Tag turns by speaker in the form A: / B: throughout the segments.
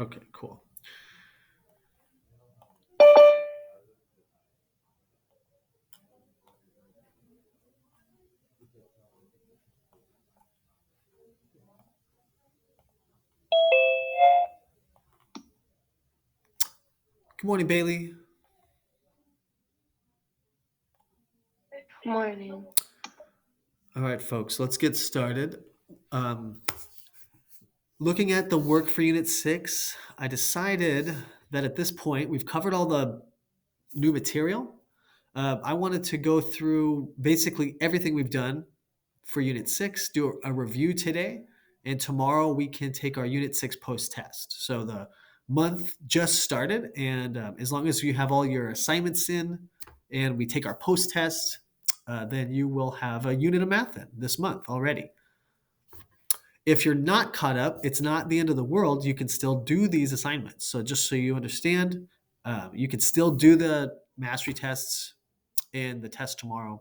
A: Okay, cool. Good morning, Bailey.
B: Morning.
A: All right, folks, let's get started. Um, Looking at the work for Unit 6, I decided that at this point we've covered all the new material. I wanted to go through basically everything we've done for Unit 6, do a review today, and tomorrow we can take our Unit 6 post test. So the month just started, and as long as you have all your assignments in and we take our post test, then you will have a unit of math in this month already. If you're not caught up, it's not the end of the world. You can still do these assignments. So just so you understand, you can still do the mastery tests and the test tomorrow.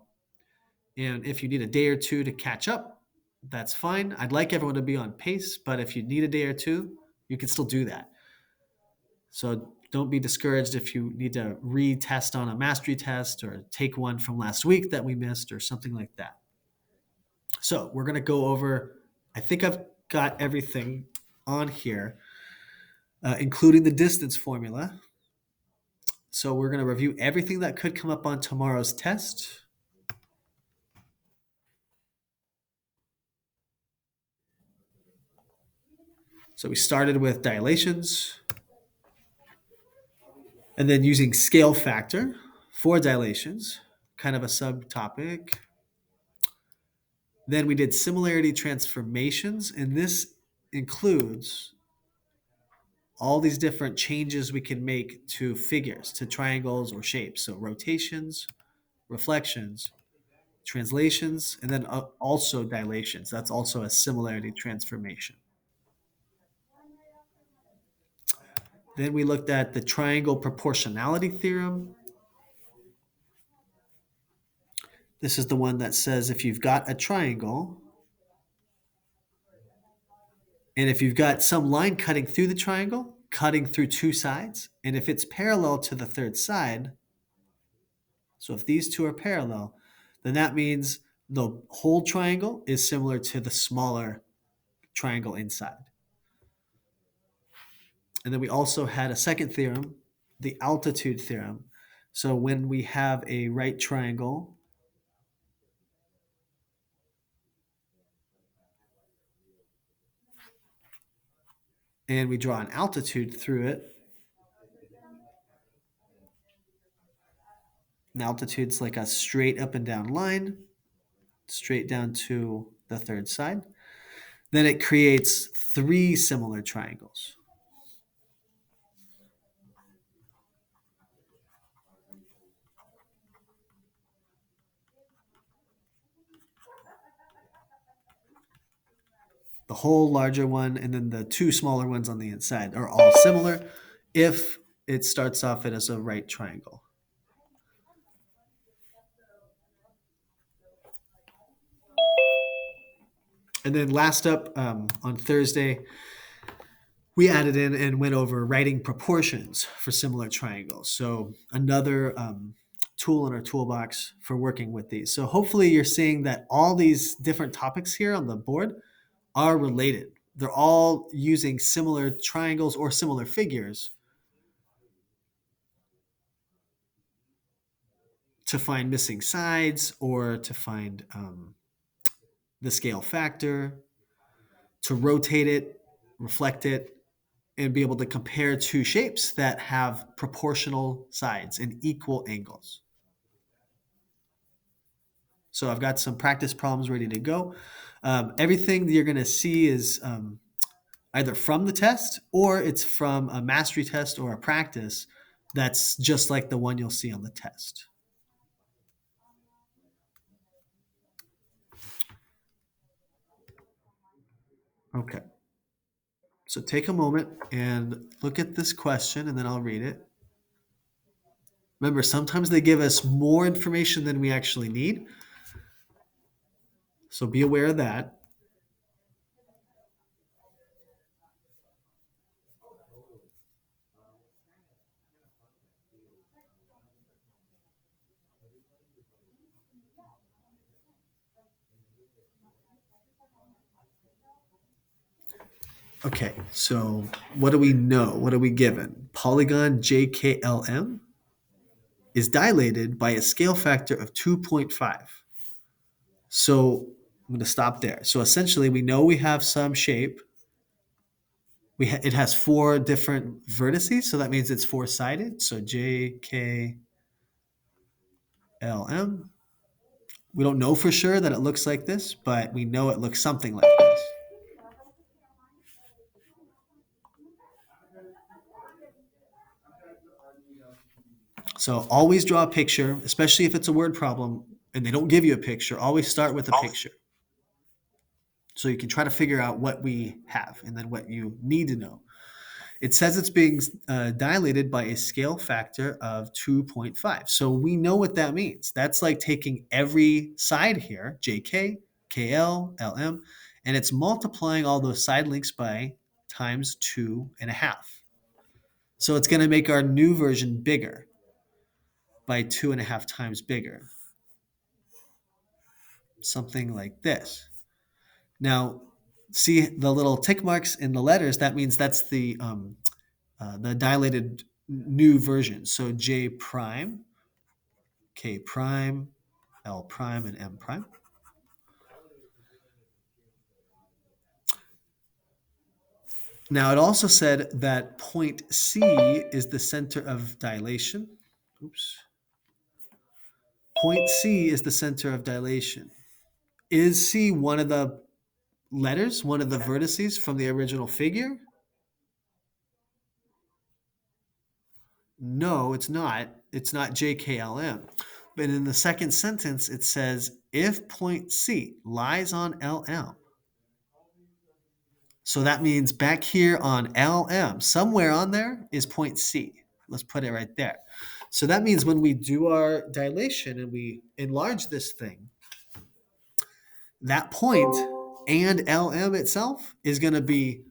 A: And if you need a day or two to catch up, that's fine. I'd like everyone to be on pace, but if you need a day or two, you can still do that. So don't be discouraged if you need to retest on a mastery test or take one from last week that we missed or something like that. So we're going to go over, I think I've got everything on here, including the distance formula. So we're going to review everything that could come up on tomorrow's test. So we started with dilations, and then using scale factor for dilations, kind of a subtopic. Then we did similarity transformations, and this includes all these different changes we can make to figures, to triangles or shapes. So rotations, reflections, translations, and then also dilations. That's also a similarity transformation. Then we looked at the triangle proportionality theorem. This is the one that says if you've got a triangle, and if you've got some line cutting through the triangle, cutting through two sides, and if it's parallel to the third side, so if these two are parallel, then that means the whole triangle is similar to the smaller triangle inside. And then we also had a second theorem, the altitude theorem. So when we have a right triangle and we draw an altitude through it, an altitude's like a straight up and down line, straight down to the third side, then it creates three similar triangles. The whole larger one and then the two smaller ones on the inside are all similar if it starts off it as a right triangle. And then last up on Thursday, we added in and went over writing proportions for similar triangles. So another tool in our toolbox for working with these. So hopefully you're seeing that all these different topics here on the board are related. They're all using similar triangles or similar figures to find missing sides or to find the scale factor, to rotate it, reflect it, and be able to compare two shapes that have proportional sides and equal angles. So I've got some practice problems ready to go. Everything that you're going to see is either from the test or it's from a mastery test or a practice that's just like the one you'll see on the test. Okay. So take a moment and look at this question and then I'll read it. Remember, sometimes they give us more information than we actually need. So be aware of that. Okay, so what do we know? What are we given? Polygon JKLM is dilated by a scale factor of 2.5. So I'm going to stop there. So essentially, we know we have some shape. It has four different vertices, so that means it's four-sided. So JKLM. We don't know for sure that it looks like this, but we know it looks something like this. So always draw a picture, especially if it's a word problem and they don't give you a picture. Always start with a picture. So you can try to figure out what we have and then what you need to know. It says it's being dilated by a scale factor of 2.5. So we know what that means. That's like taking every side here, JK, KL, LM, and it's multiplying all those side links by times 2.5. So it's going to make our new version bigger by 2.5 times bigger. Something like this. Now, see the little tick marks in the letters? That means that's the dilated new version. So J prime, K prime, L prime, and M prime. Now it also said that point C is the center of dilation. Oops. Point C is the center of dilation. Is C one of the letters, one of the vertices from the original figure? No, it's not. It's not JKLM. But in the second sentence, it says if point C lies on LM. So that means back here on LM, somewhere on there is point C. Let's put it right there. So that means when we do our dilation and we enlarge this thing, that point and LM itself is going to be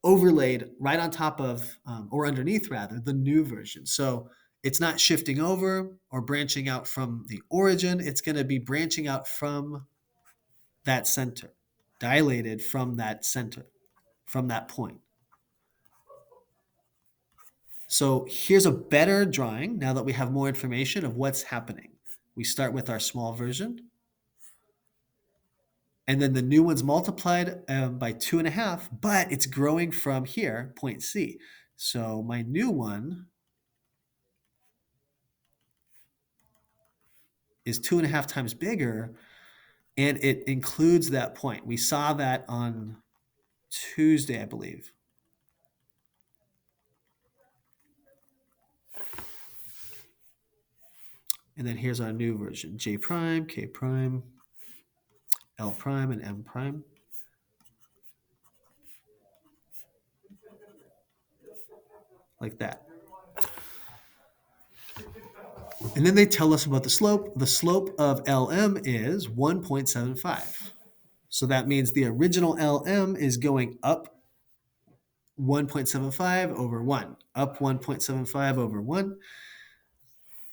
A: overlaid right on top of, or underneath rather, the new version. So it's not shifting over or branching out from the origin. It's going to be branching out from that center, dilated from that center, from that point. So here's a better drawing now that we have more information of what's happening. We start with our small version. And then the new one's multiplied by 2.5, but it's growing from here, point C. So my new one is 2.5 times bigger, and it includes that point. We saw that on Tuesday, I believe. And then here's our new version, J prime, K prime, L prime, and M prime. Like that. And then they tell us about the slope. The slope of LM is 1.75. So that means the original LM is going up 1.75 over 1, up 1.75 over 1.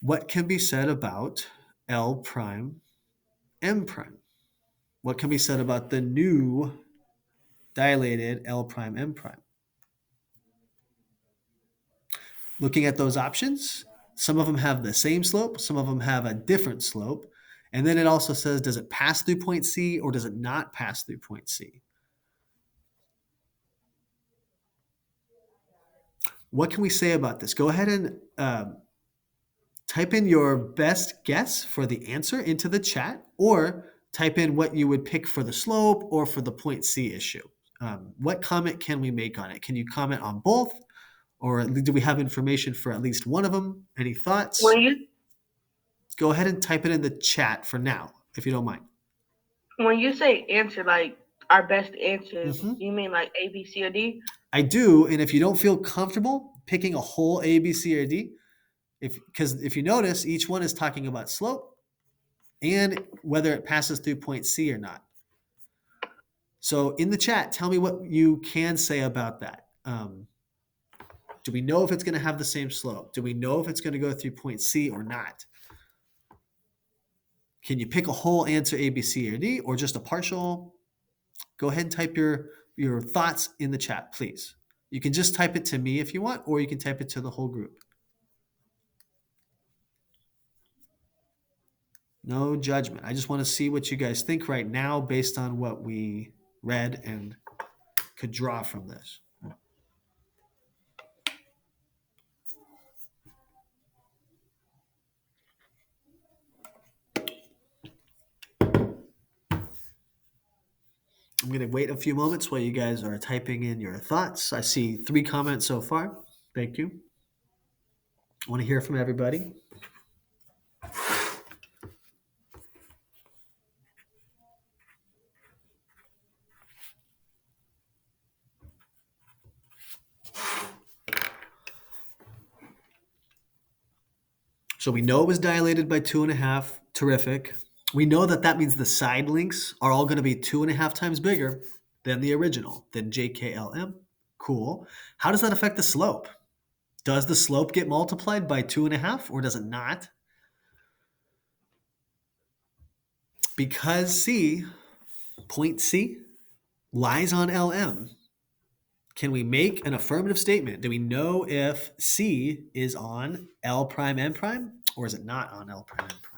A: What can be said about L prime, M prime? What can be said about the new dilated L prime, M prime? Looking at those options, some of them have the same slope, some of them have a different slope. And then it also says, does it pass through point C or does it not pass through point C? What can we say about this? Go ahead and type in your best guess for the answer into the chat, or type in what you would pick for the slope or for the point C issue. What comment can we make on it? Can you comment on both? Or do we have information for at least one of them? Any thoughts? Go ahead and type it in the chat for now, if you don't mind.
B: When you say answer, like our best answer, you mean like A, B, C, or D?
A: I do, and if you don't feel comfortable picking a whole A, B, C, or D, because if you notice, each one is talking about slope and whether it passes through point C or not. So in the chat, tell me what you can say about that. Do we know if it's going to have the same slope? Do we know if it's going to go through point C or not? Can you pick a whole answer A, B, C, or D, or just a partial? Go ahead and type your thoughts in the chat, please. You can just type it to me if you want, or you can type it to the whole group. No judgment. I just want to see what you guys think right now based on what we read and could draw from this. I'm going to wait a few moments while you guys are typing in your thoughts. I see 3 comments so far. Thank you. I want to hear from everybody. So we know it was dilated by 2.5. Terrific. We know that means the side links are all going to be 2.5 times bigger than the original, than JKLM. Cool. How does that affect the slope? Does the slope get multiplied by 2.5 or does it not? Because point C, lies on LM, can we make an affirmative statement? Do we know if C is on L prime N prime or is it not on L prime N prime?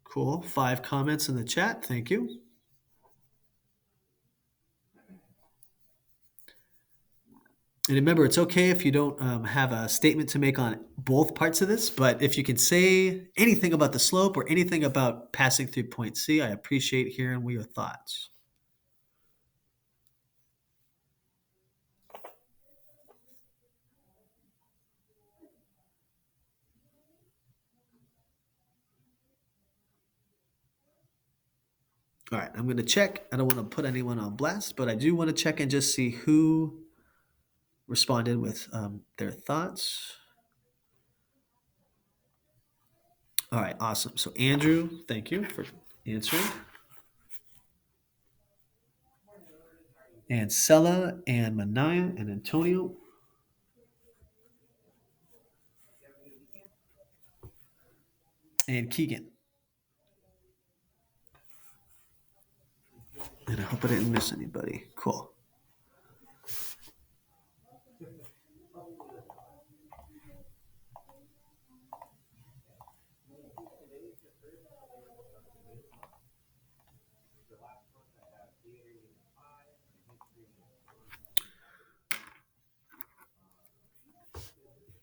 A: Cool. 5 comments in the chat. Thank you. And remember, it's okay if you don't have a statement to make on both parts of this, but if you can say anything about the slope or anything about passing through point C, I appreciate hearing your thoughts. All right, I'm going to check. I don't want to put anyone on blast, but I do want to check and just see who responded with their thoughts. All right, awesome. So Andrew, thank you for answering. And Sella and Manaya and Antonio. And Keegan. And I hope I didn't miss anybody. Cool.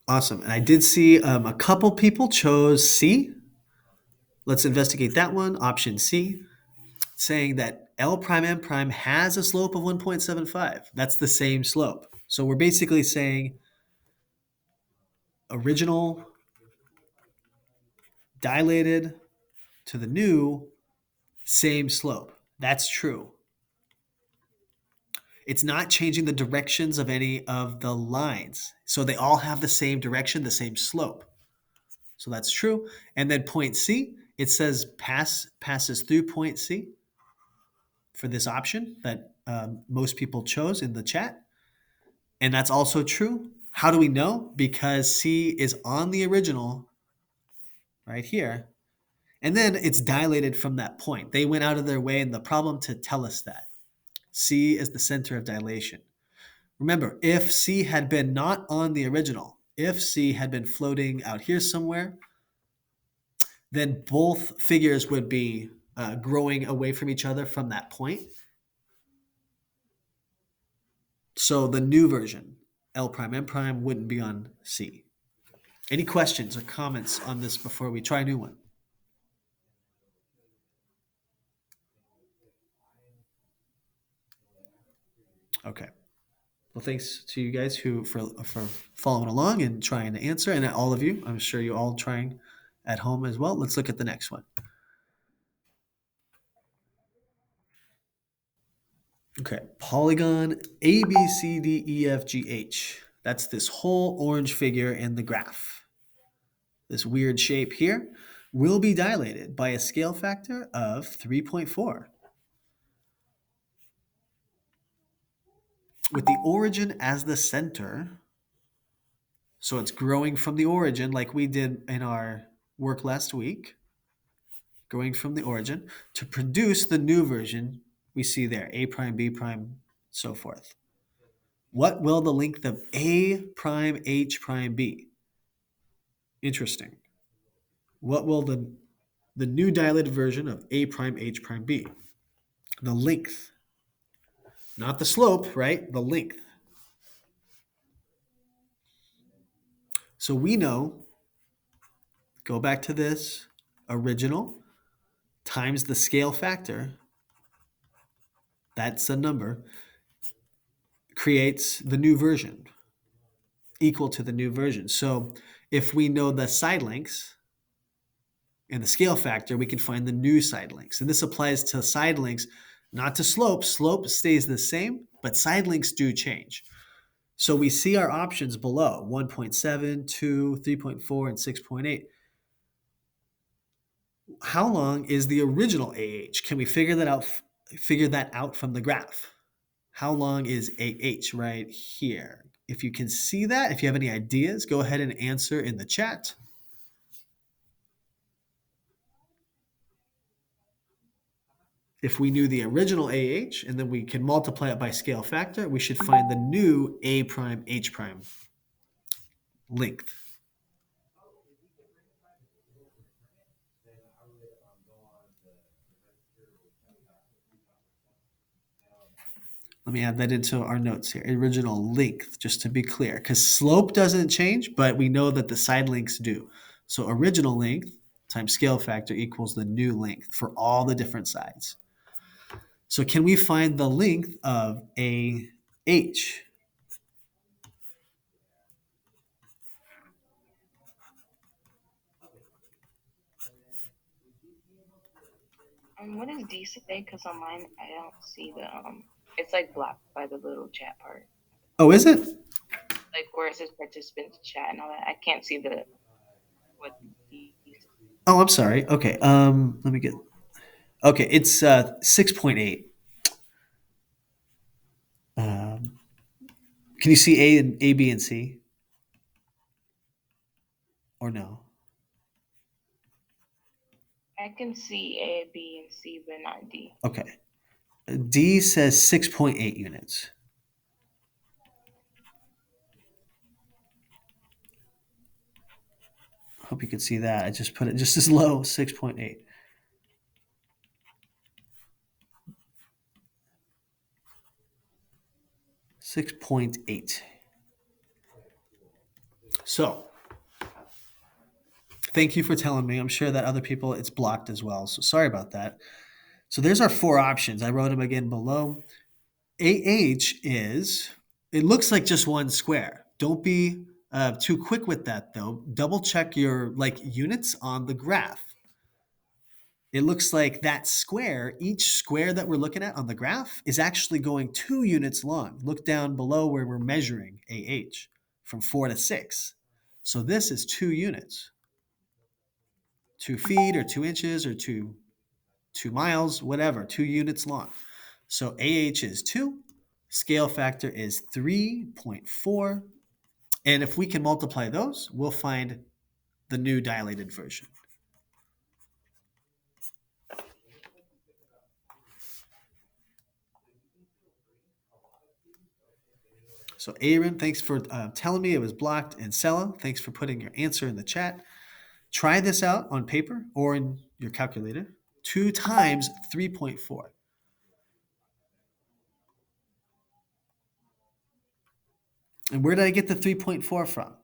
A: Awesome. And I did see a couple people chose C. Let's investigate that one. Option C, saying that L prime M prime has a slope of 1.75. That's the same slope. So we're basically saying original dilated to the new, same slope. That's true. It's not changing the directions of any of the lines. So they all have the same direction, the same slope. So that's true. And then point C, it says passes through point C for this option that most people chose in the chat. And that's also true. How do we know? Because C is on the original right here. And then it's dilated from that point. They went out of their way in the problem to tell us that. C is the center of dilation. Remember, if C had been not on the original, if C had been floating out here somewhere, then both figures would be growing away from each other from that point. So the new version, L prime M prime, wouldn't be on C. Any questions or comments on this before we try a new one? Okay. Well, thanks to you guys for following along and trying to answer, and all of you. I'm sure you all trying at home as well. Let's look at the next one. Okay, polygon A, B, C, D, E, F, G, H. That's this whole orange figure in the graph. This weird shape here. will be dilated by a scale factor of 3.4. With the origin as the center, so it's growing from the origin like we did in our work last week, growing from the origin to produce the new version we see there, A prime, B prime, so forth. What will the length of A prime H prime be? Interesting. What will the new dilated version of A prime H prime be? The length. Not the slope, right? The length. So we know, go back to this, original times the scale factor, that's a number, creates the new version, equal to the new version. So if we know the side lengths and the scale factor, we can find the new side lengths. And this applies to side lengths, not to slope. Slope stays the same, but side lengths do change. So we see our options below, 1.7, 2, 3.4, and 6.8. How long is the original AH? Can we figure that out from the graph? How long is AH right here? If you can see that, if you have any ideas, go ahead and answer in the chat. If we knew the original AH and then we can multiply it by scale factor, we should find the new A prime H prime length. Let me add that into our notes here. Original length, just to be clear, because slope doesn't change, but we know that the side lengths do. So original length times scale factor equals the new length for all the different sides. So can we find the length of AH?
C: What does D say? Because on mine, I don't see the it's like blocked by the little chat part.
A: Oh, is it?
C: Like where it says participants chat and all that. I can't see what D says.
A: Oh, I'm sorry. Okay. Let me get. Okay, it's 6.8. Can you see A, B, and C? Or no?
C: I can see A, B, and C, but not D.
A: Okay. D says 6.8 units. Hope you can see that. I just put it just as low, 6.8. So, thank you for telling me. I'm sure that other people, it's blocked as well. So, sorry about that. So, there's our four options. I wrote them again below. AH is, it looks like just one square. Don't be too quick with that, though. Double check your units on the graph. It looks like that square, each square that we're looking at on the graph is actually going 2 units long. Look down below where we're measuring AH from 4 to 6. So this is 2 units. 2 feet or 2 inches or 2 miles, whatever, 2 units long. So AH is 2, scale factor is 3.4. And if we can multiply those, we'll find the new dilated version. So Aaron, thanks for telling me it was blocked. And Sella, thanks for putting your answer in the chat. Try this out on paper or in your calculator. 2 times 3.4. And where did I get the 3.4 from?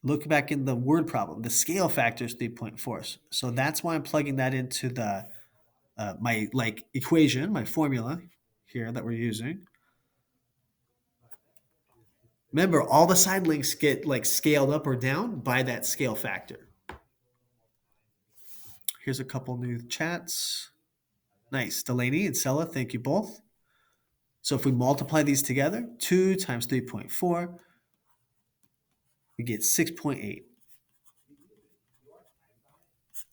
A: Look back in the word problem. The scale factor is 3.4. So that's why I'm plugging that into the my equation, my formula here that we're using. Remember, all the side links get scaled up or down by that scale factor. Here's a couple new chats. Nice. Delaney and Sella, thank you both. So if we multiply these together, 2 times 3.4, we get 6.8.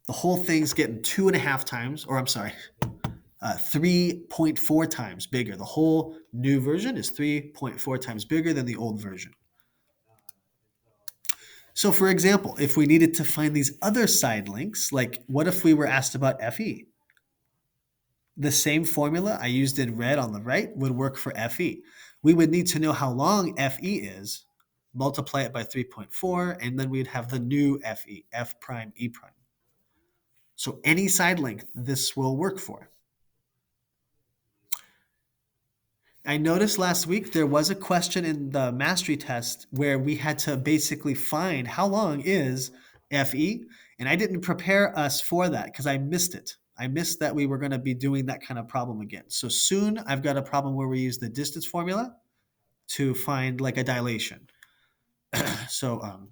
A: The whole thing's getting 2.5 times, or I'm sorry, 3.4 times bigger. The whole new version is 3.4 times bigger than the old version. So for example, if we needed to find these other side links, like what if we were asked about FE? The same formula I used in red on the right would work for FE. We would need to know how long FE is, multiply it by 3.4, and then we'd have the new FE, F prime, E prime. So any side length this will work for. I noticed last week there was a question in the mastery test where we had to basically find how long is FE, and I didn't prepare us for that because I missed it. I missed that we were going to be doing that kind of problem again. So soon I've got a problem where we use the distance formula to find like a dilation. So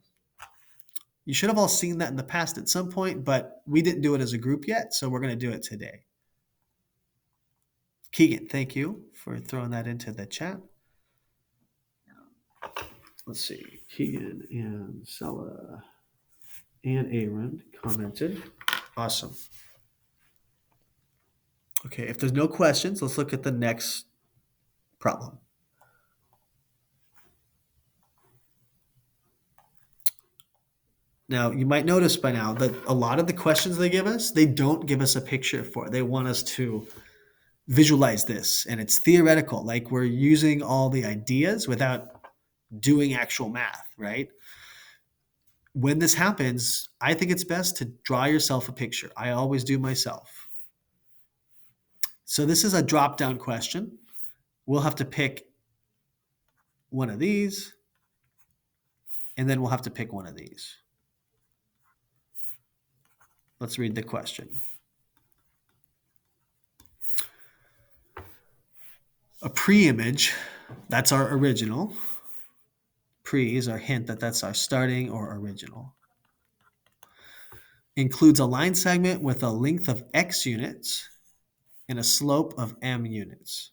A: you should have all seen that in the past at some point, but we didn't do it as a group yet, so we're going to do it today. Keegan, thank you for throwing that into the chat. Let's see. Keegan and Sella and Aaron commented. Awesome. Okay, if there's no questions, let's look at the next problem. Now, you might notice by now that a lot of the questions they give us, they don't give us a picture for. They want us to visualize this, and it's theoretical, like we're using all the ideas without doing actual math, right? When this happens, I think it's best to draw yourself a picture. I always do myself. So this is a drop-down question. We'll have to pick one of these, and then we'll have to pick one of these. Let's read the question. A pre-image, that's our original. Pre is our hint that that's our starting or original. Includes a line segment with a length of x units and a slope of m units.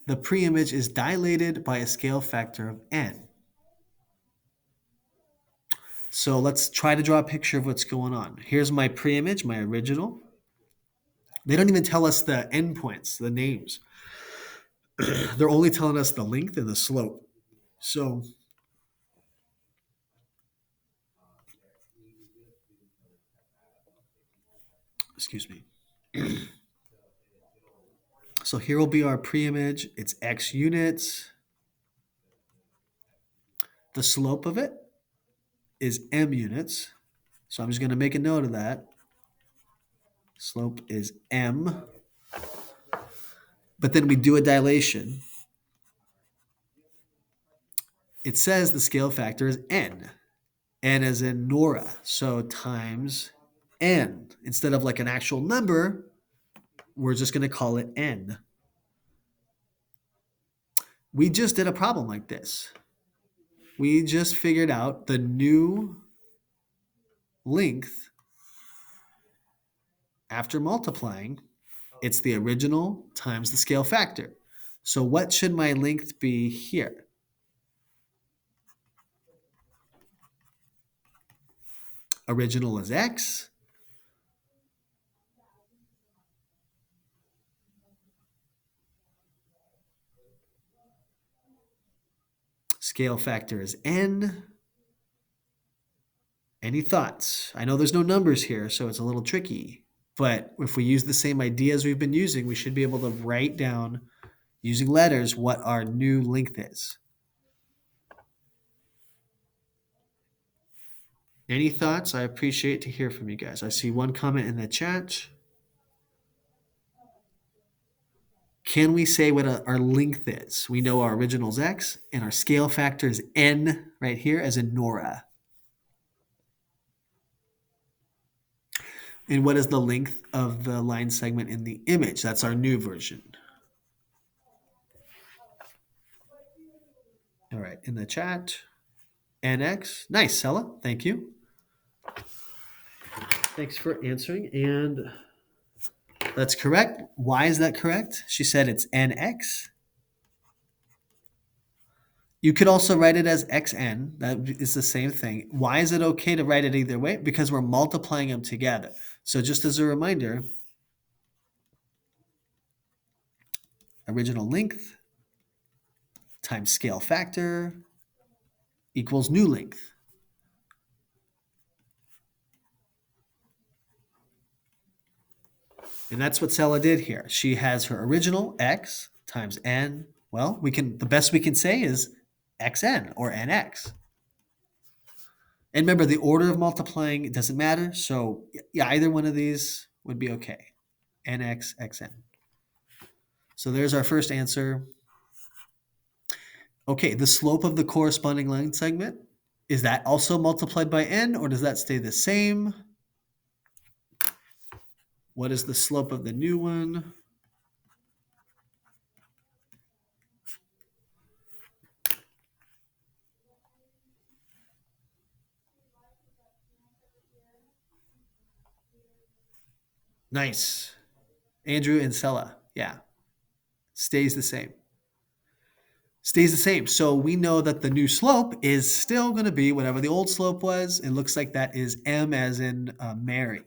A: The pre-image is dilated by a scale factor of n. So let's try to draw a picture of what's going on. Here's my pre-image, my original. They don't even tell us the endpoints, the names. They're only telling us the length and the slope. So excuse me. So here will be our pre-image. It's x units. The slope of it is m units. So I'm just going to make a note of that. Slope is m. But then we do a dilation. It says the scale factor is n. N as in Nora. So times n. Instead of like an actual number, we're just going to call it n. We just did a problem like this. We just figured out the new length after multiplying. It's the original times the scale factor. So what should my length be here? Original is x. Scale factor is n. Any thoughts? I know there's no numbers here, so it's a little tricky. But if we use the same ideas we've been using, we should be able to write down using letters what our new length is. Any thoughts? I appreciate to hear from you guys. I see one comment in the chat. Can we say what our length is? We know our original is x, and our scale factor is n right here, as in Nora. And what is the length of the line segment in the image? That's our new version. All right, in the chat, nx. Nice, Sella. Thank you. Thanks for answering. And that's correct. Why is that correct? She said it's nx. You could also write it as xn. That is the same thing. Why is it okay to write it either way? Because we're multiplying them together. So just as a reminder, original length times scale factor equals new length. And that's what Sela did here. She has her original x times n. Well, the best we can say is xn or nx. And remember, the order of multiplying, it doesn't matter. So yeah, either one of these would be okay. Nx, xn. So there's our first answer. Okay, the slope of the corresponding line segment, is that also multiplied by n, or does that stay the same? What is the slope of the new one? Nice. Andrew and Sela. Yeah. Stays the same. Stays the same. So we know that the new slope is still going to be whatever the old slope was. It looks like that is m as in Mary.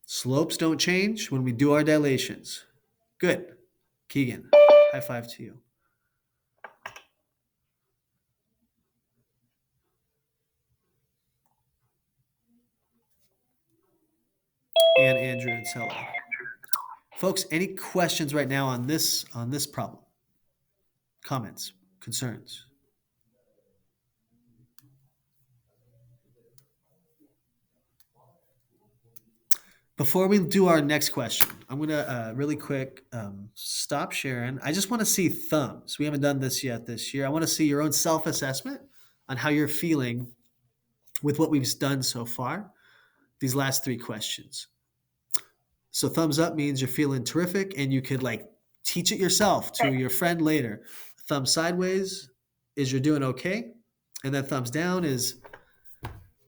A: Slopes don't change when we do our dilations. Good. Keegan, high five to you. And Andrew and Sela. Folks, any questions right now on this problem? Comments, concerns? Before we do our next question, I'm going to really quick stop sharing. I just want to see thumbs. We haven't done this yet this year. I want to see your own self-assessment on how you're feeling with what we've done so far, these last 3 questions. So thumbs up means you're feeling terrific and you could like teach it yourself to your friend later. Thumb sideways is you're doing okay. And then thumbs down is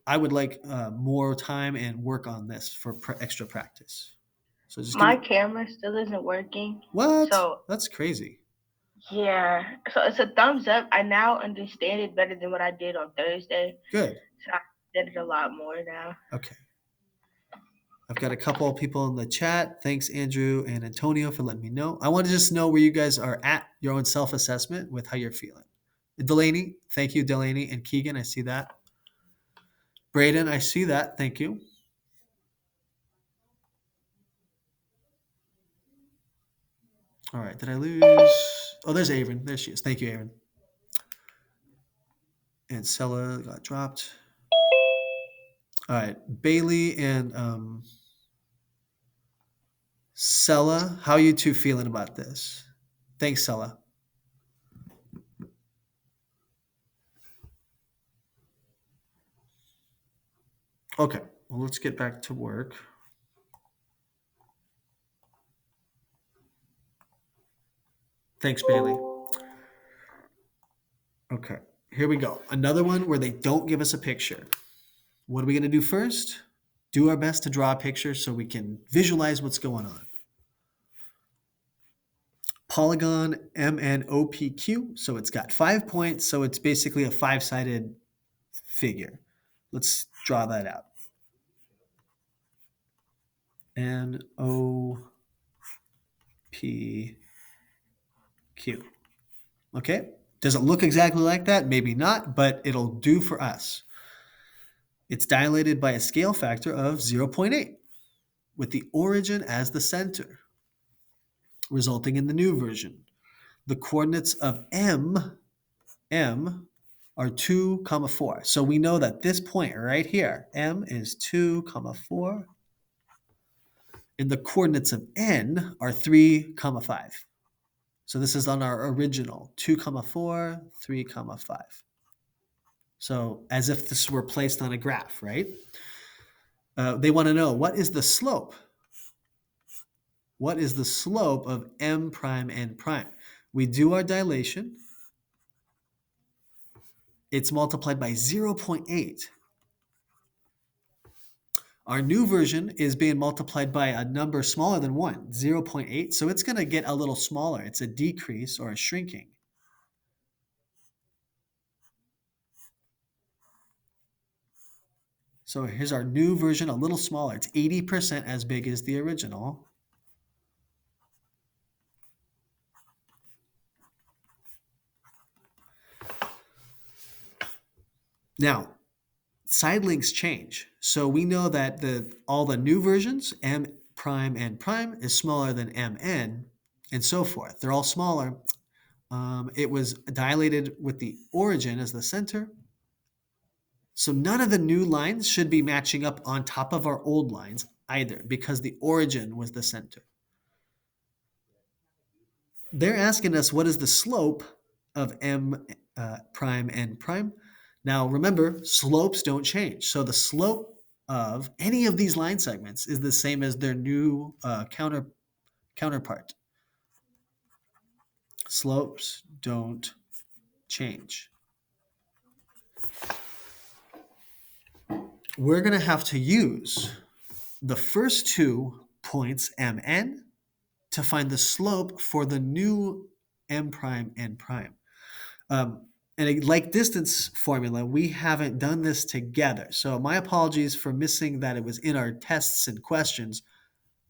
A: I would like more time and work on this for extra practice. So just
B: my camera still isn't working.
A: What?
B: So
A: That's crazy.
B: yeah, so it's a thumbs up. I now understand it better than what I did on Thursday.
A: Good.
B: So I did it a lot more now.
A: Okay. I've got a couple of people in the chat. Thanks, Andrew and Antonio, for letting me know. I want to just know where you guys are at your own self-assessment with how you're feeling. Delaney, thank you, Delaney. And Keegan, I see that. Braden, I see that. Thank you. All right. Did I lose? Oh, there's Avon. There she is. Thank you, Avon. And Sela got dropped. All right. Bailey and Sela, how are you two feeling about this? Thanks, Sela. Okay. Well, let's get back to work. Thanks, Bailey. Okay, here we go. Another one where they don't give us a picture. What are we going to do first? Do our best to draw a picture so we can visualize what's going on. Polygon MNOPQ. So it's got 5 points. So it's basically a 5-sided figure. Let's draw that out. NOPQ. Okay. Does it look exactly like that? Maybe not, but it'll do for us. It's dilated by a scale factor of 0.8 with the origin as the center, resulting in the new version. The coordinates of M are 2, 4. So we know that this point right here, M is 2, 4, and the coordinates of N are 3, 5. So this is on our original 2, 4, 3, 5. So as if this were placed on a graph, right? They want to know, what is the slope? What is the slope of M prime N prime? We do our dilation. It's multiplied by 0.8. Our new version is being multiplied by a number smaller than 1, 0.8. So it's going to get a little smaller. It's a decrease or a shrinking. So here's our new version, a little smaller. It's 80% as big as the original. Now, side links change. So we know that all the new versions, m prime and prime, is smaller than mn, and so forth. They're all smaller. It was dilated with the origin as the center. So none of the new lines should be matching up on top of our old lines either, because the origin was the center. They're asking us what is the slope of m prime n prime. Now remember, slopes don't change. So the slope of any of these line segments is the same as their new counterpart. Slopes don't change. We're going to have to use the first 2 points mn to find the slope for the new m prime n prime. And like distance formula, we haven't done this together. So my apologies for missing that it was in our tests and questions.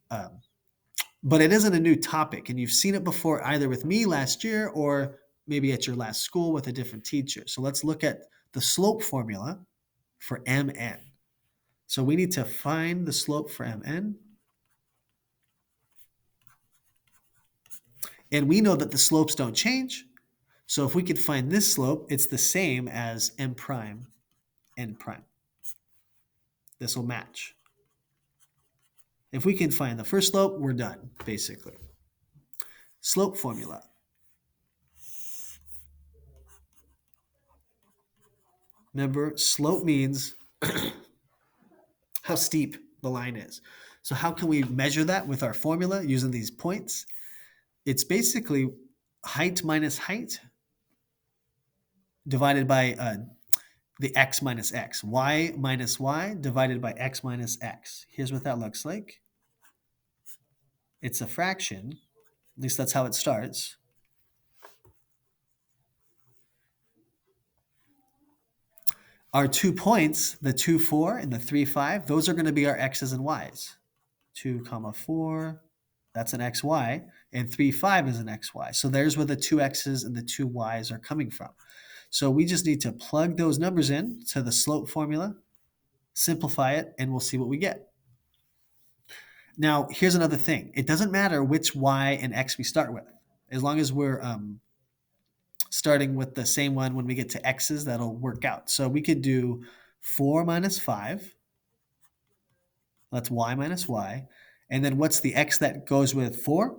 A: But it isn't a new topic, and you've seen it before either with me last year or maybe at your last school with a different teacher. So let's look at the slope formula for mn. So we need to find the slope for mn. And we know that the slopes don't change. So if we could find this slope, it's the same as m prime, n prime. This will match. If we can find the first slope, we're done, basically. Slope formula. Remember, slope means how steep the line is. So how can we measure that with our formula using these points? It's basically height minus height divided by the x minus x. Y minus y divided by x minus x. Here's what that looks like. It's a fraction. At least that's how it starts. Our 2 points, the 2, 4 and the 3, 5, those are going to be our x's and y's. 2, 4, that's an xy, and 3, 5 is an xy. So there's where the 2 x's and the 2 y's are coming from. So we just need to plug those numbers in to the slope formula, simplify it, and we'll see what we get. Now, here's another thing. It doesn't matter which y and x we start with. As long as we're starting with the same one when we get to x's, that'll work out. So we could do 4 minus 5. That's y minus y. And then what's the x that goes with 4?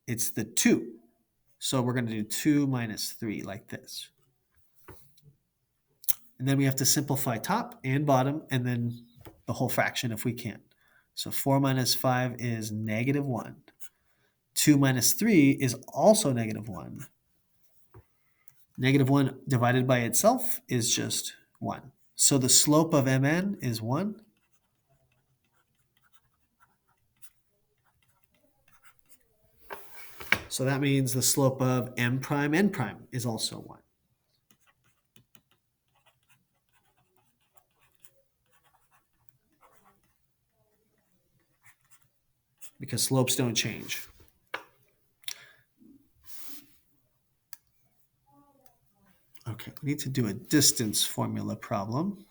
A: It's the 2. So we're going to do 2 minus 3 like this. And then we have to simplify top and bottom and then the whole fraction if we can. So 4 minus 5 is negative 1. 2 minus 3 is also negative 1. Negative 1 divided by itself is just 1. So the slope of mn is 1. So that means the slope of m prime n prime is also 1. Because slopes don't change. Okay, we need to do a distance formula problem.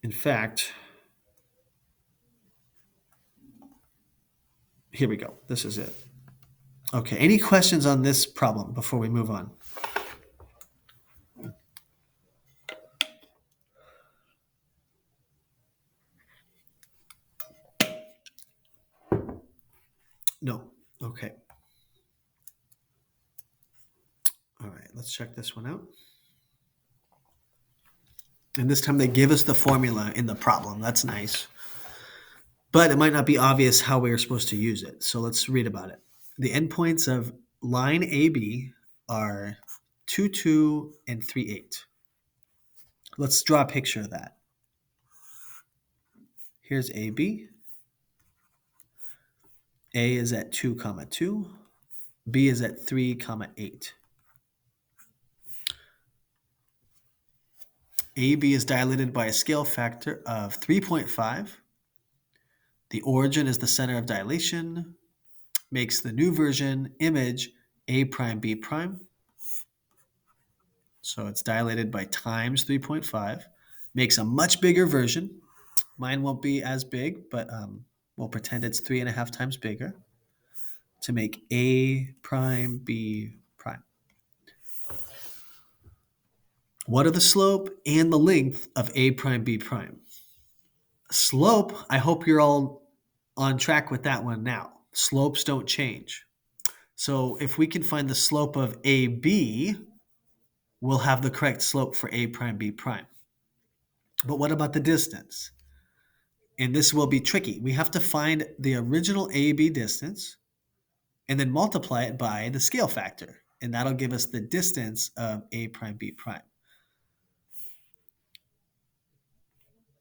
A: In fact, here we go. This is it. Okay, any questions on this problem before we move on? No. Okay. All right, let's check this one out. And this time they give us the formula in the problem. That's nice. But it might not be obvious how we are supposed to use it. So let's read about it. The endpoints of line AB are 2, 2, and 3, 8. Let's draw a picture of that. Here's AB. A is at 2, 2. B is at 3, 8. AB is dilated by a scale factor of 3.5. The origin is the center of dilation, makes the new version image A prime B prime. So it's dilated by times 3.5, makes a much bigger version. Mine won't be as big, but we'll pretend it's 3.5 times bigger to make A prime B prime. What are the slope and the length of A prime B prime? Slope, I hope you're all on track with that one now. Slopes don't change. So if we can find the slope of AB, we'll have the correct slope for A prime B prime. But what about the distance? And this will be tricky. We have to find the original AB distance and then multiply it by the scale factor. And that'll give us the distance of A prime B prime.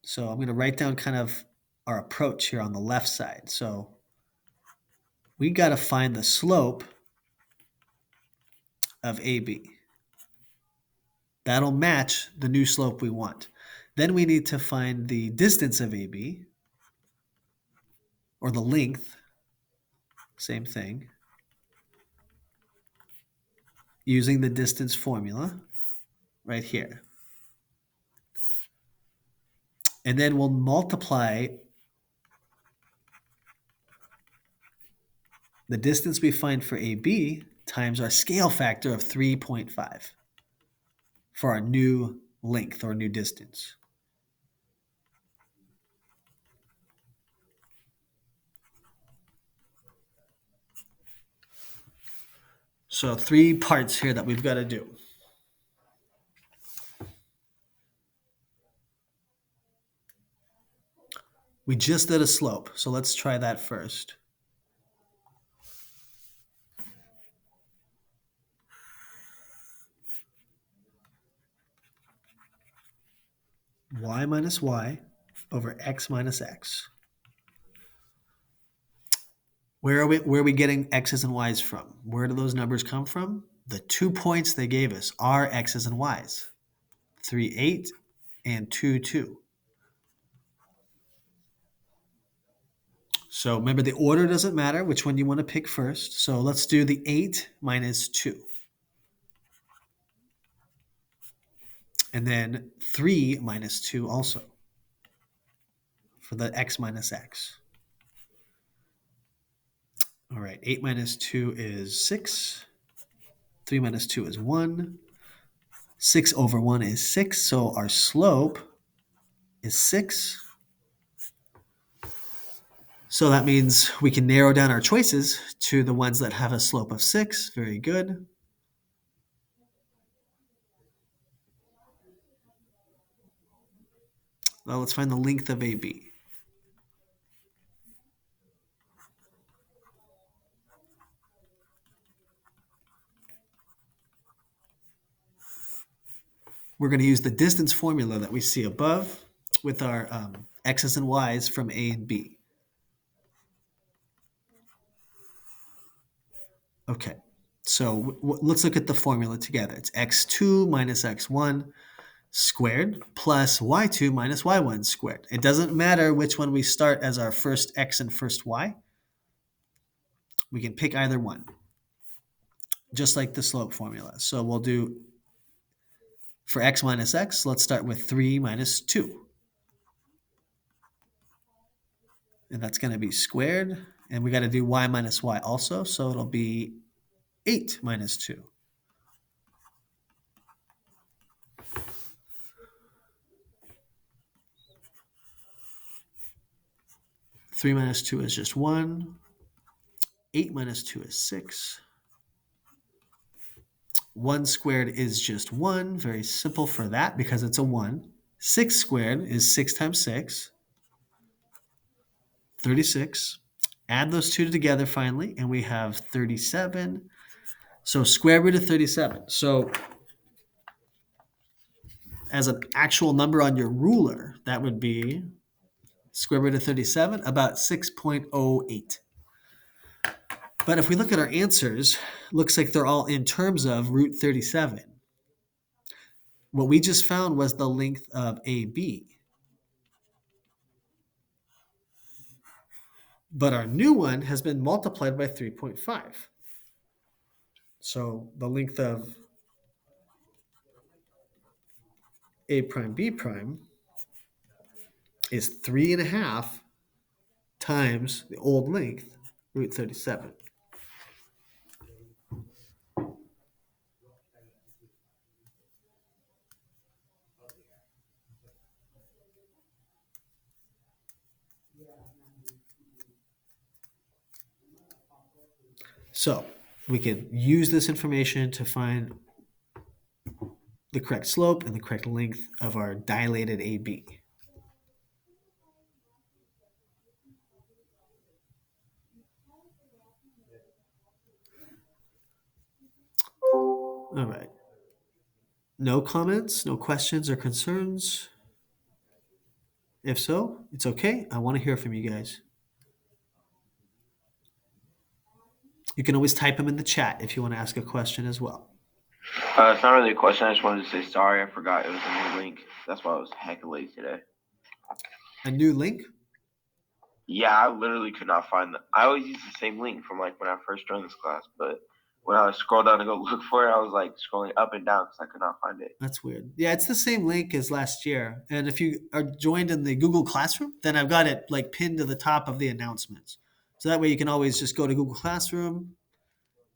A: So I'm going to write down kind of our approach here on the left side. So we got to find the slope of AB. That'll match the new slope we want. Then we need to find the distance of AB, or the length, same thing, using the distance formula right here. And then we'll multiply the distance we find for AB times our scale factor of 3.5 for our new length or new distance. So 3 parts here that we've got to do. We just did a slope, so let's try that first. Y minus y over x minus x. Where are we getting x's and y's from? Where do those numbers come from? The 2 points they gave us are x's and y's. 3, 8 and 2, 2. So remember, the order doesn't matter which one you want to pick first. So let's do the 8 minus 2. And then 3 minus 2 also for the x minus x. All right, 8 minus 2 is 6. 3 minus 2 is 1. 6 over 1 is 6, so our slope is 6. So that means we can narrow down our choices to the ones that have a slope of 6. Very good. Now let's find the length of AB. We're going to use the distance formula that we see above with our x's and y's from A and B. Okay, so let's look at the formula together. It's x2 minus x1 squared plus y2 minus y1 squared. It doesn't matter which one we start as our first x and first y. We can pick either one, just like the slope formula. So we'll do, for x minus x, let's start with 3 minus 2. And that's going to be squared. And we got to do y minus y also, so it'll be 8 minus 2. Three minus 2 is just 1. 8 minus 2 is 6. 1 squared is just 1. Very simple for that because it's a 1. 6 squared is 6 times 6. 36. Add those two together finally, and we have 37. So square root of 37. So as an actual number on your ruler, that would be square root of 37, about 6.08. But if we look at our answers, looks like they're all in terms of root 37. What we just found was the length of AB. But our new one has been multiplied by 3.5. So the length of A prime B prime is 3.5 times the old length, root 37. So we can use this information to find the correct slope and the correct length of our dilated AB. All right. No comments, no questions or concerns? If so, it's okay. I want to hear from you guys. You can always type them in the chat if you want to ask a question as well.
D: It's not really a question. I just wanted to say sorry. I forgot it was a new link. That's why I was hecka late today.
A: A new link?
D: Yeah, I literally could not find the. I always use the same link from like when I first joined this class, but when I scrolled down to go look for it, I was like scrolling up and down because I could not find it.
A: That's weird. Yeah, it's the same link as last year. And if you are joined in the Google Classroom, then I've got it like pinned to the top of the announcements. So that way you can always just go to Google Classroom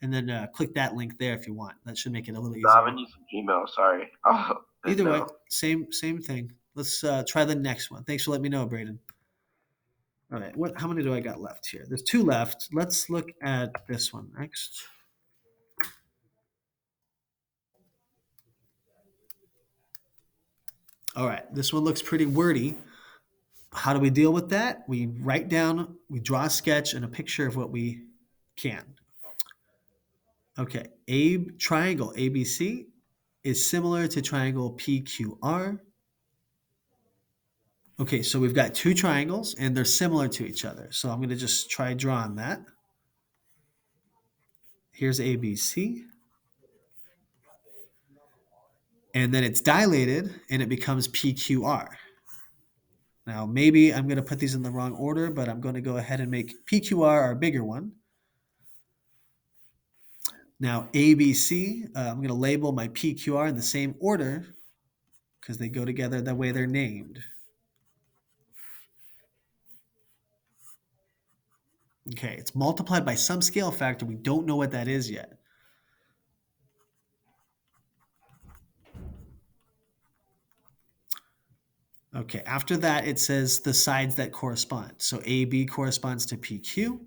A: and then click that link there if you want. That should make it a little easier.
D: No, I've been using Gmail. Sorry. Oh,
A: Either way,
D: no.
A: same thing. Let's try the next one. Thanks for letting me know, Braden. All right, how many do I got left here? There's 2 left. Let's look at this one next. All right, this one looks pretty wordy. How do we deal with that? We write down, we draw a sketch and a picture of what we can. Okay, triangle ABC is similar to triangle PQR. Okay, so we've got 2 triangles and they're similar to each other. So I'm going to just try drawing that. Here's ABC. And then it's dilated and it becomes PQR. Now, maybe I'm going to put these in the wrong order, but I'm going to go ahead and make PQR our bigger one. Now, ABC, I'm going to label my PQR in the same order because they go together the way they're named. Okay, it's multiplied by some scale factor. We don't know what that is yet. Okay, after that, it says the sides that correspond. So AB corresponds to PQ.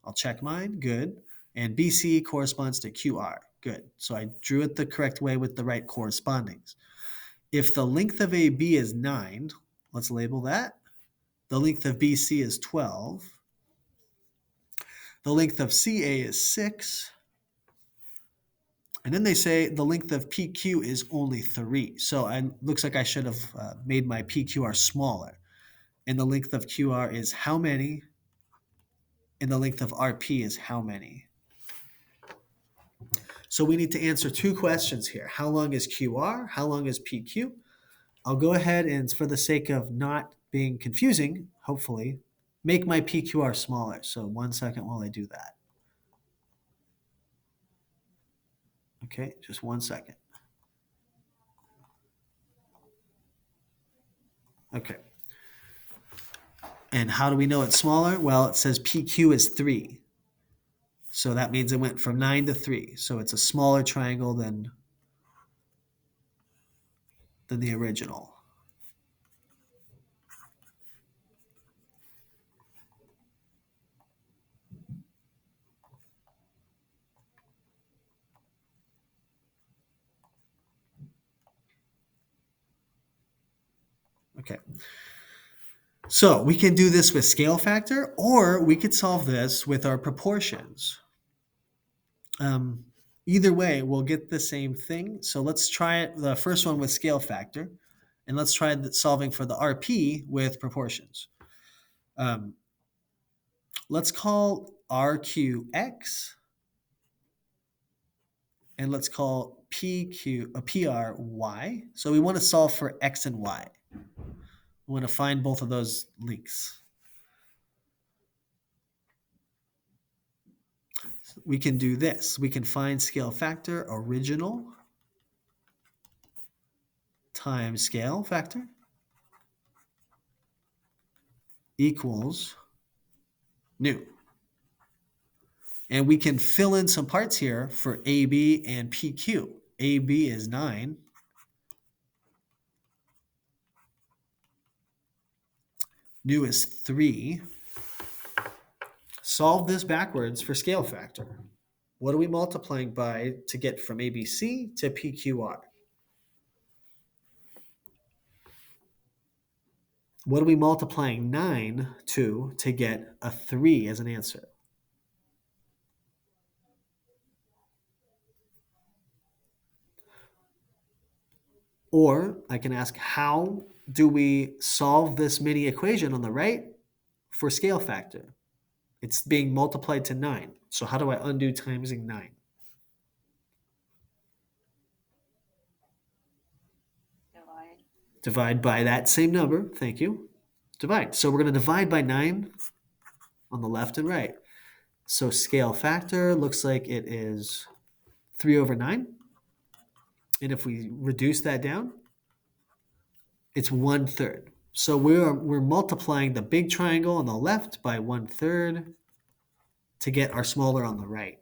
A: I'll check mine. Good. And BC corresponds to QR. Good. So I drew it the correct way with the right correspondings. If the length of AB is 9, let's label that. The length of BC is 12. The length of CA is 6. And then they say the length of PQ is only 3. So it looks like I should have made my PQR smaller. And the length of QR is how many? And the length of RP is how many? So we need to answer 2 questions here. How long is QR? How long is PQ? I'll go ahead and, for the sake of not being confusing, hopefully, make my PQR smaller. So 1 second while I do that. Okay, just 1 second. Okay. And how do we know it's smaller? Well, it says PQ is 3. So that means it went from 9 to 3. So it's a smaller triangle than the original. Okay. So we can do this with scale factor, or we could solve this with our proportions. Either way, we'll get the same thing. So let's try it, the first one with scale factor. And let's try solving for the RP with proportions. Let's call RQX, and let's call PR Y. So we want to solve for X and Y. We want to find both of those links. We can do this. We can find scale factor original times scale factor equals new. And we can fill in some parts here for AB and PQ. AB is 9. New is 3. Solve this backwards for scale factor. What are we multiplying by to get from ABC to PQR? What are we multiplying 9 to get a 3 as an answer? Or I can ask, how do we solve this mini equation on the right for scale factor? It's being multiplied to 9. So how do I undo timesing 9? Divide by that same number. Thank you. Divide. So we're going to divide by 9 on the left and right. So scale factor looks like it is 3 over 9. And if we reduce that down, it's 1/3. So we're multiplying the big triangle on the left by 1/3 to get our smaller on the right.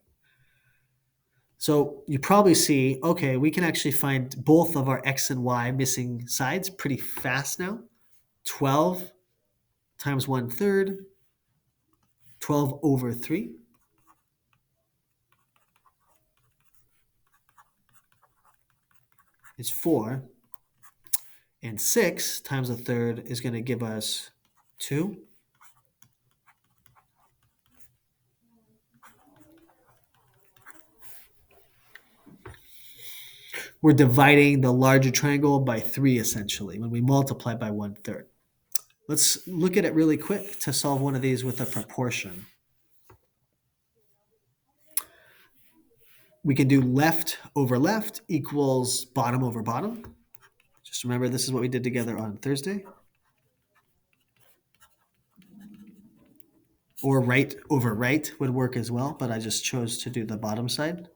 A: So you probably see, okay, we can actually find both of our X and Y missing sides pretty fast now. 12 times 1/3, 12 over 3. Is 4. And 6 times 1/3 is going to give us 2. We're dividing the larger triangle by 3 essentially when we multiply by 1/3. Let's look at it really quick to solve one of these with a proportion. We can do left over left equals bottom over bottom. Just remember, this is what we did together on Thursday. Or right over right would work as well, but I just chose to do the bottom side.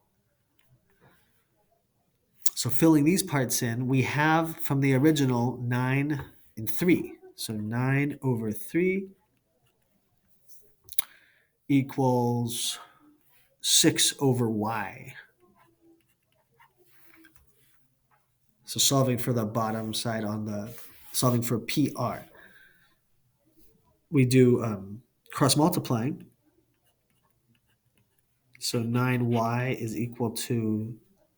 A: So filling these parts in, we have from the original 9 and 3. So 9 over 3 equals 6 over y. So solving for the bottom side on the, solving for PR. We do cross multiplying. So 9y is equal to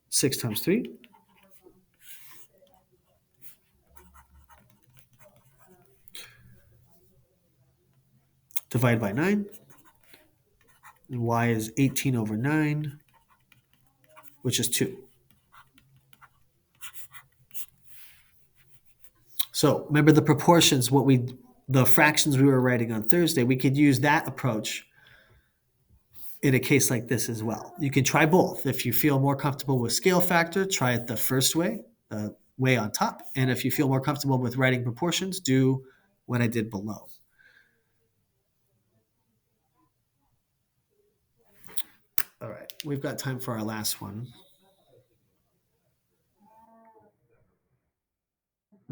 A: 6 times 3. Divide by 9. And y is 18 over 9, which is 2. So remember the proportions, the fractions we were writing on Thursday, we could use that approach in a case like this as well. You can try both. If you feel more comfortable with scale factor, try it the first way, the way on top. And if you feel more comfortable with writing proportions, do what I did below. All right, we've got time for our last one.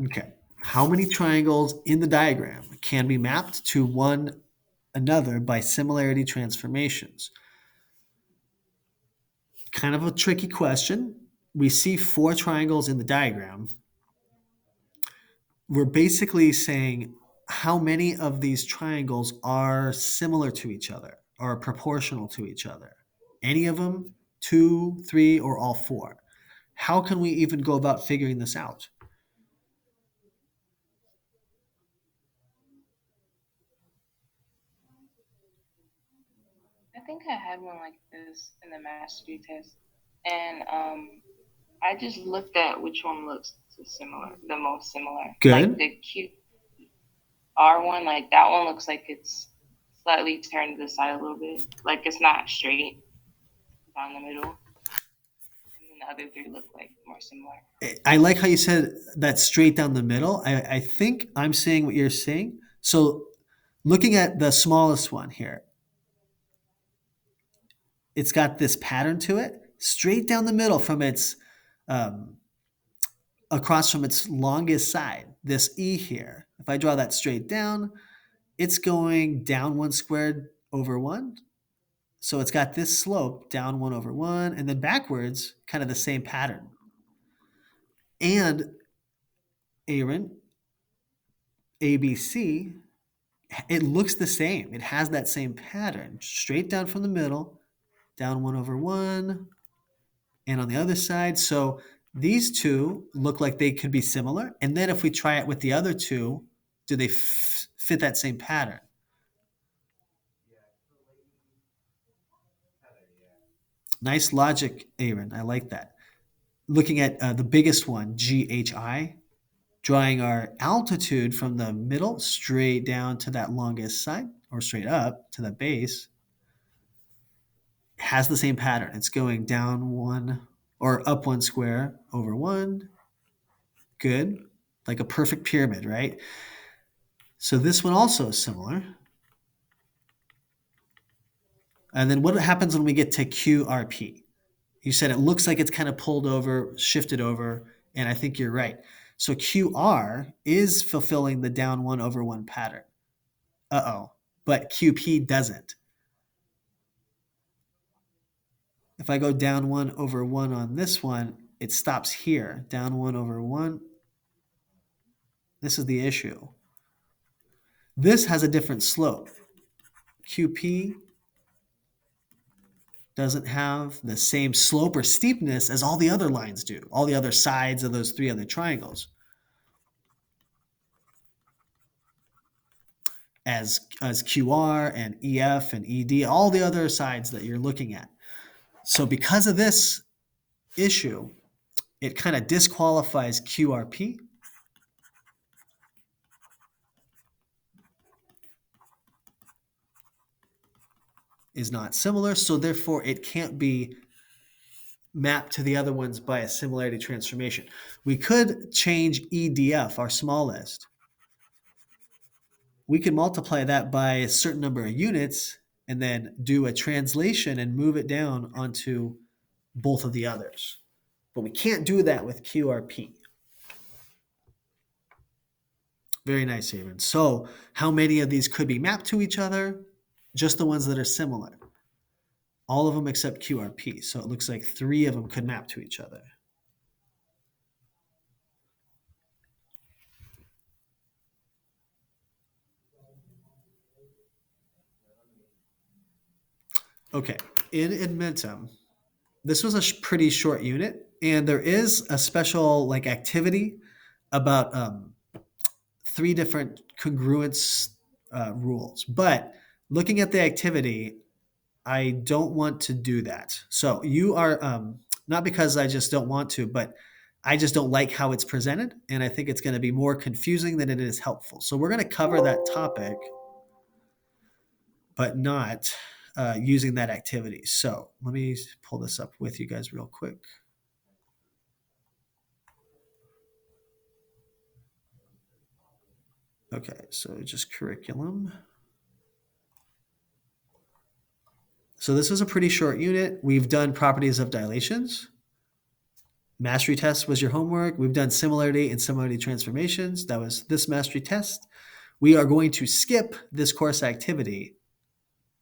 A: Okay, how many triangles in the diagram can be mapped to one another by similarity transformations? Kind of a tricky question. We see 4 triangles in the diagram. We're basically saying how many of these triangles are similar to each other, are proportional to each other. Any of them, 2, 3, or all 4. How can we even go about figuring this out?
C: I think I had one like this in the mastery test, and I just looked at which one looks similar, the most similar.
A: Good.
C: Like the QR one, like that one looks like it's slightly turned to the side a little bit. Like it's not straight down the middle. And then the other three look like more similar.
A: I like how you said that straight down the middle. I think I'm saying what you're saying. So looking at the smallest one here, it's got this pattern to it, straight down the middle from its across from its longest side. This E here, if I draw that straight down, it's going down 1 squared over 1. So it's got this slope down 1 over 1, and then backwards, kind of the same pattern. And Aaron, ABC, it looks the same. It has that same pattern, straight down from the middle, down 1 over 1, and on the other side. So these two look like they could be similar. And then if we try it with the other two, do they fit that same pattern? Nice logic, Aaron. I like that. Looking at the biggest one, GHI, drawing our altitude from the middle straight down to that longest side, or straight up to the base, has the same pattern. It's going down 1 or up 1 square over 1. Good. Like a perfect pyramid, right? So this one also is similar. And then what happens when we get to QRP? You said it looks like it's kind of pulled over, shifted over, and I think you're right. So QR is fulfilling the down 1 over 1 pattern. But QP doesn't. If I go down 1 over 1 on this one, it stops here, down 1 over 1. This is the issue. This has a different slope. QP doesn't have the same slope or steepness as all the other lines do, all the other sides of those 3 other triangles. As QR and EF and ED, all the other sides that you're looking at. So because of this issue, it kind of disqualifies QRP. Is not similar, so therefore it can't be mapped to the other ones by a similarity transformation. We could change EDF, our smallest. We could multiply that by a certain number of units and then do a translation and move it down onto both of the others. But we can't do that with QRP. Very nice, Aaron. So how many of these could be mapped to each other? Just the ones that are similar. All of them except QRP. So it looks like 3 of them could map to each other. Okay, in Edmentum, this was a pretty short unit, and there is a special activity about 3 different congruence rules. But looking at the activity, I don't want to do that. So you are, not because I just don't want to, but I just don't like how it's presented, and I think it's going to be more confusing than it is helpful. So we're going to cover that topic, but not using that activity. So let me pull this up with you guys real quick. Okay, so just curriculum. So this is a pretty short unit. We've done properties of dilations. Mastery test was your homework. We've done similarity and similarity transformations. That was this mastery test. We are going to skip this course activity